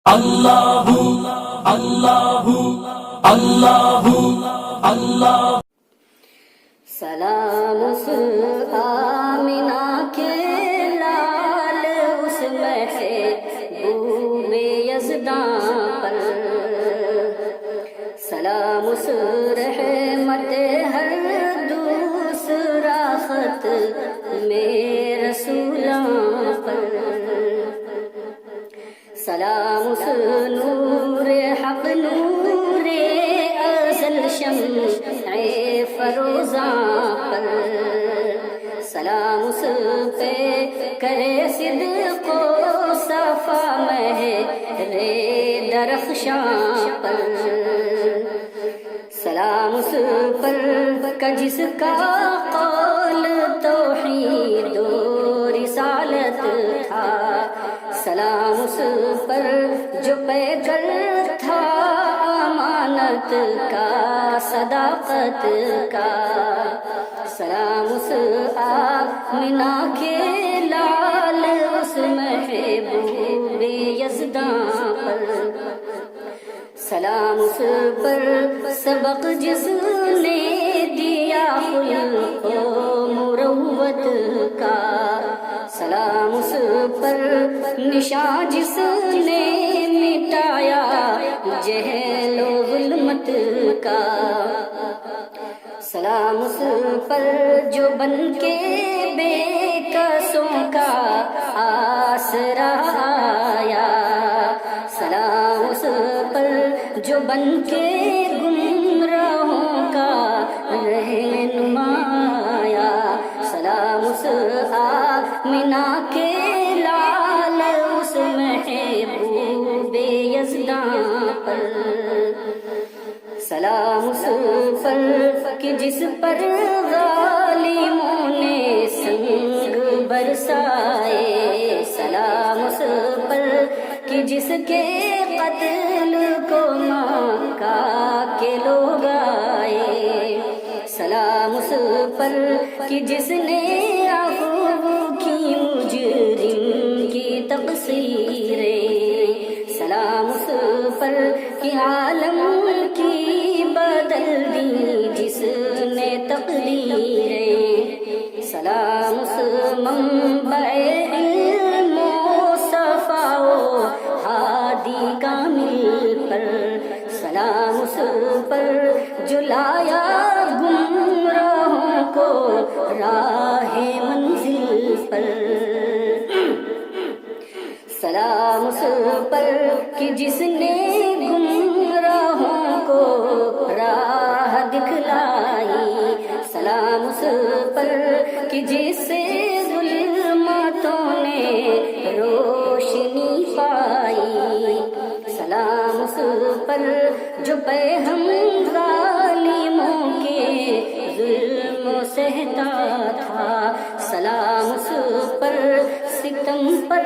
اللہ اللہ اللہ اللہ۔ سلام اس آمنہ کے لال، اس محبوب یزداں پر، سلام اس رحمت ہر دوسرا خط میں رسولاں پر، سلام اس نور حق نور ازل شمع فروزاں پر، سلام اس پہ کرے صدق و صفا مہر درخشاں پر، سلام اس پر کا جس کا قول توحید و رسالت تھا، سلام اس پر جو پیکر تھا امانت کا صداقت کا، سلام اس آمنہ کے لال، اس محبوب یزداں پر، سلام اس پر سبق جس نے دیا خلق و مروت کا، سلام اس پر نشاں جس نے مٹایا جہل و ظلمت کا، سلام اس پر جو بن کے بے کسوں کا آسرا آیا، سلام اس پر جو بن کے گمراہوں کا رہنما آیا، سلام اس آمنہ کے لال، اس محبوب یزداں پر، سلام اس پر کہ جس پر ظالموں نے سنگ برسائے، سلام اس پر کہ جس کے قتل کو مکہ کے لوگ آئے، سلام اس پر کہ جس نے عفو کی مجرم کی تقصیریں، سلام اس پر کہ عالم کی بدل دی جس نے تقدیریں، سلام اس منبع علم و صفا و ہادی کامل پر، سلام اس پر جو لایا گمراہوں کو راہ منزل پر، سلام اس پر کہ جس نے گمراہوں کو راہ دکھلائی، سلام اس پر کہ جس سے ظلمتوں نے روشنی پائی، سلام اس پر جو پہ ہم ظالموں کے ظلم و سہتا تھا، سلام اس پر ستم پر